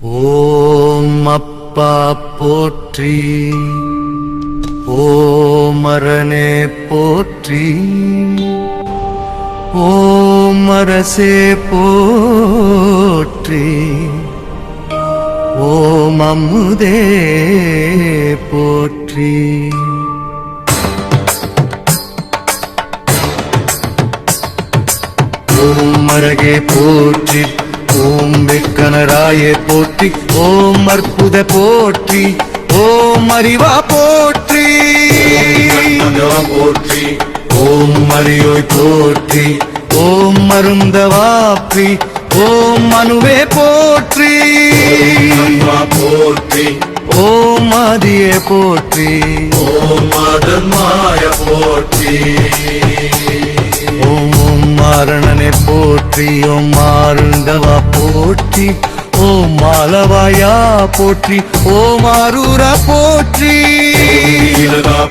ஓம் அப்பா போற்றி, ஓம் அரணே போற்றி, ஓம் அரசே போற்றி, ஓம் அமுதே போற்றி. ஓம் அழகே போற்றி, ஓம் வெக்கனராயே போற்றி, ஓம் அற்புத போற்றி, ஓம் அறிவா போற்றி போற்றி, ஓம் அரியோய் போற்றி, ஓம் மருந்தவாப்பி, ஓம் மனுவே போற்றி போற்றி, ஓம் ஆதியே போற்றி, ஓம் மாதன்மாய போற்றி, ஓம் ஓம் மாரணனே போற்றி, ஓம் மாருண்டவா போற்றி, ஓம் மாலவாயா போற்றி, ஓம் ஆரூரா போற்றி,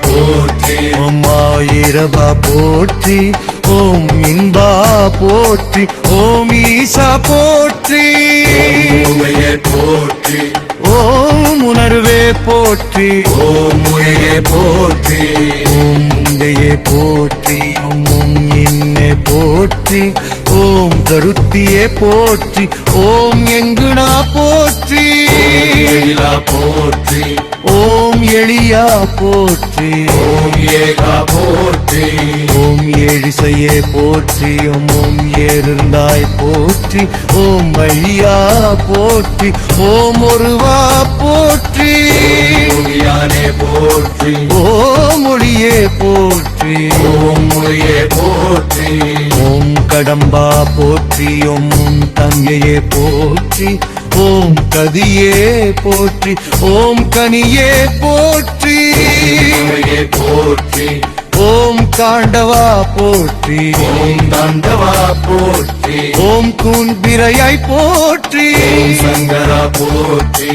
போற்றி, ஓம் ஆயிரவா போற்றி, ஓம் இன்பா போற்றி, ஓம் ஈசா போற்றி, போற்றி, ஓம் உணர்வே போற்றி, ஓம் முறையே போற்றி, ஓம் முந்தையே போற்றி, ஓம் இன்னே போற்றி, ஓம் கருத்தியே போற்றி, ஓம் எங்குணா போற்றி, போற்றி, ஓம் எளியா போற்றி, ஓம் ஏகா போற்றி, ஓம் ஏழிசையே போற்றி, ஓம் ஏறிருந்தாய் போற்றி, ஓம் வழியா போற்றி, ஓம் ஒருவா போற்றி, யானே போற்றி, ஓம் ஒளியே போற்றி, ஓம் மொழியே போற்றி, ஓம் கடம்பா போற்றி, ஓம் தங்கையே போற்றி, ஓம் கதியே போற்றி, ஓம் கனியே போற்றி, போற்றி, ஓம் காண்டவா போற்றி, ஓம் தண்டவா போற்றி, ஓம் கூன்பிரையாய் போற்றி, ஓம் சங்கரா போற்றி,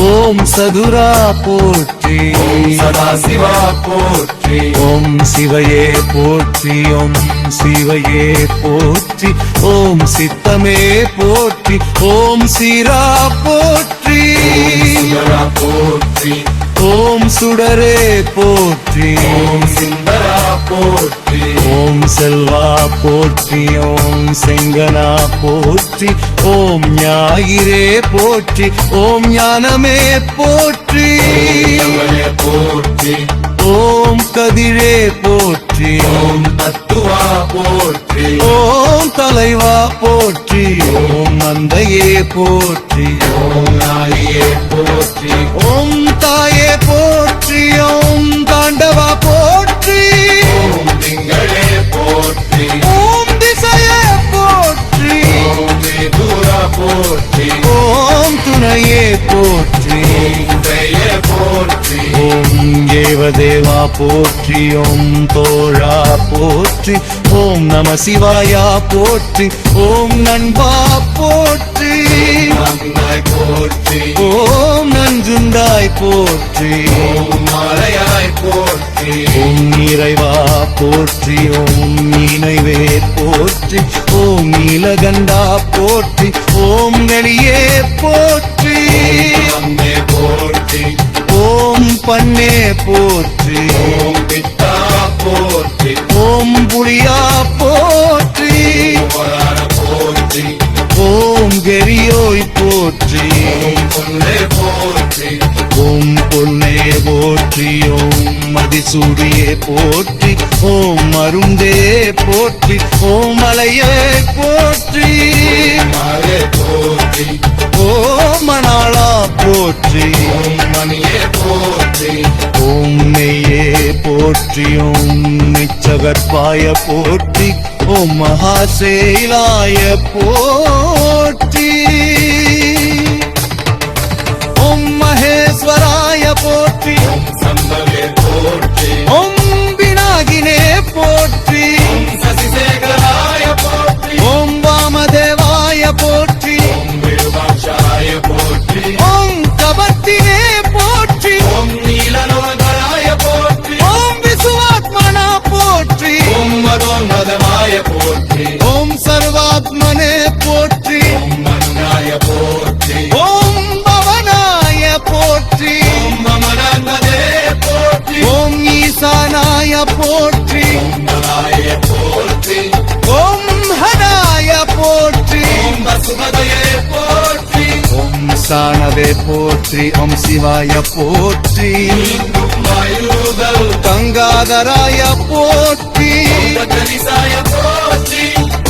ஓம் சதுரா போற்றி, ஓம் சதாசிவா போற்றி, ஓம் சிவையே போற்றி, ஓம் சிவையே போற்றி, ஓம் சித்தமே போற்றி, ஓம் சீரா போற்றி, சுந்தரா போற்றி, ஓம் சுடரே போற்றி, ஓம் சுந்தரா போற்றி, ஓம் செல்வா போற்றி, ஓம் செங்கனா போற்றி, ஓம் ஞாயிறே போற்றி, ஓம் ஞானமே போற்றி, யமனே போற்றி, ஓம் கதிரே போற்றி, ஓம் தத்துவா போற்றி, ஓம் தலைவா போற்றி, ஓம் மந்தையே போற்றி, ஓம் நாளியே போற்றி, ஓம் தாயே போற்றி, ஓம் தாண்டவா போற்றி, ஓம் திங்களே போற்றி, ஓம் திசையே போற்றி, ஓம் மேதுரா போற்றி, ஓம் துணையே போற்றி, ஓம் உதய போற்றி, ஓம் தேவதேவா போற்றி, ஓம் தோழா போற்றி, ஓம் நம சிவாயா போற்றி, ஓம் நண்பா போற்றி, நன்னாய் போற்றி, ஓம் நஞ்சுண்டாய் போற்றி, ஓம் மாலையாய் போற்றி, ஓம் நிறைவா போற்றி, ஓம் நினைவே போற்றி, ஓம் நீலகண்டா போற்றி, ஓம் நெளியே போற்றி, அம்மே போற்றி, ஓம் பண்ணே போற்றி, ஓம் பித்தா போற்றி, ஓம் புளியா போற்றி, ஓரான போற்றி, ஓம் கெரியோய் போற்றி, ஓம் பொன்னே போற்றி, ஓம் பொன்னே போற்றி, ஓம் மதிசூடியே போற்றி, ஓம் மருந்தே போற்றி, ஓம் மலையே போற்றி, மாலே போற்றி, ஓம் மணாளா போற்றி, ஓம் மணியே போற்றி, ஓம் நெய்யே போற்றி, ஓம் நிச்சகற்பாய போற்றி, ஓம் மகாசேலாய போற்றி, ஓம் மகேஸ்வராய போற்றி, ஓம் சம்பவே போற்றி, ஓம் விநாகினே போற்றி, ஓம் சசிசேகராய போற்றி, ஓம் வாமதேவாய போற்றி, ஓம் விருபாட்சாய போற்றி, ஓம் கபத்தினே போற்றி, ஓம் நீலலோகராய போற்றி, ஓம் விசுவாத்மனா போற்றி, ஓம் மதோன்மதமாய போற்றி, ஓம் சர்வாத்மனே போற்றி, ஓம் மன்னாய போற்றி ஓம் நலாய போற்றி ஓம் ஹனாய போற்றி ஓம் வசுமதையே போற்றி ஓம் சாணவே போற்றி ஓம் சிவாய போற்றி மீண்டும் வாயுதல் கங்காதராய போற்றி கரிசாய போற்றி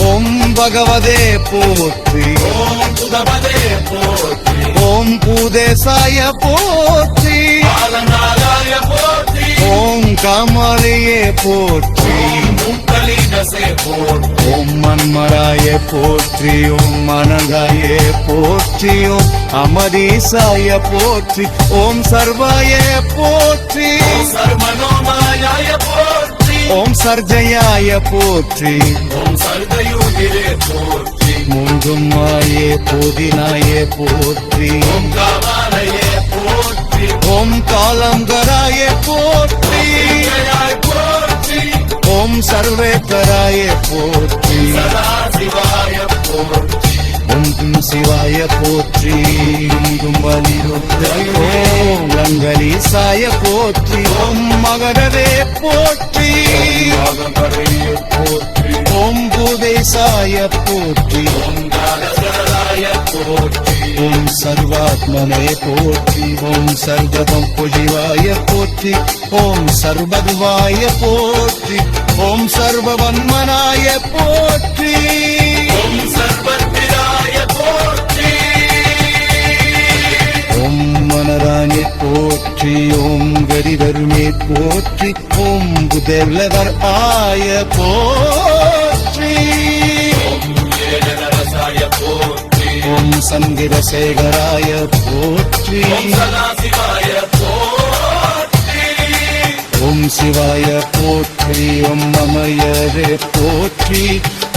ஓம் பகவதே போற்றி ஓம் புதபதே போற்றி ஓம் பூதேசாய போற்றி பாலநாகாய போற்றி ஓம் காமாலையே போற்றி ஓம் முக்கலிடசே போற்றி ஓம் மன்மராய போற்றி ஓம் மனதாய போற்றி ஓம் அமரீசாய போற்றி ஓம் சர்வாய போற்றி சர்வனோமாயாய போற்றி ஓம் சர்ஜயாய போற்றி ஓம் சர்வயோகிரே போற்றி மூன்றும் மாயே போதினாய போற்றி ஓம் காமாலயே போற்றி ஓம் காலங்கராய போற்றி ஜயாய் போற்றி ஓம் சர்வேக்கராய போற்றி சதா சிவாய போற்றி ஓம் சிவாய போற்றி ஓம் வலிருத்ராய ஓம் லங்கலீசாய போற்றி ஓம் மகரவே போற்றி மகபரே போற்றி ஓம் பூதேசாய போற்றி ஓம் காலசராய போற்றி ஓம் சர்வாத்மனே போற்றி ஓம் சர்வதம் புஜிவாய போற்றி ஓம் சர்வதுவாய போற்றி ஓம் சர்வவன்மனாய போற்றி ஓம் சர்வத்திராய போற்றி ஓம் மனராணி போற்றி ஓம் கரிதருமே போற்றி ஓம் புதல்லவர் ஆய போற்றி ஓம் ஏழரசாய போற்றி ஓம் சந்திரசேகராய போற்றி ஓம் சதாசிவாய போற்றி ஓம் சிவாய போற்றி ஓம் மமயரே போற்றி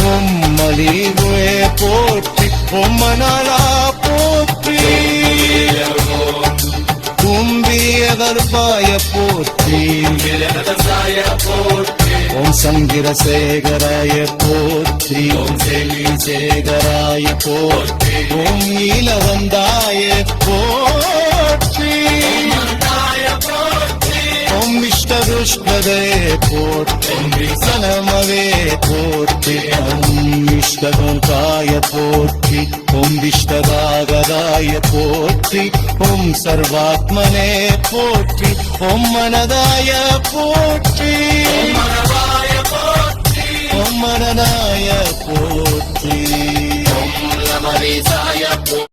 ஓம் மலிவே போற்றி ஓம் மணாலா போற்றி கும்பியதற்பாய போற்றி ஏழரசாய போற்றி ஓம் சந்திரசேகராய போற்றி ஓம் சேகராய போற்றி ஓம் ஈலவந்தாய போற்றி மந்தாய போற்றி ஓம் விஷ்ணருஷ்ணதே போற்றி ஓம் சனமவே போற்றி ஓம் விஷ்ணகுந்தாய போற்றி ஓம் விஷ்ணதாகதாய போற்றி ஓம் சர்வாத்மனே போற்றி ஓம் மனதாய போற்றி மனவாய போற்றி ஓம் மனதாய போற்றி ஓம் லமரிசாய போற்றி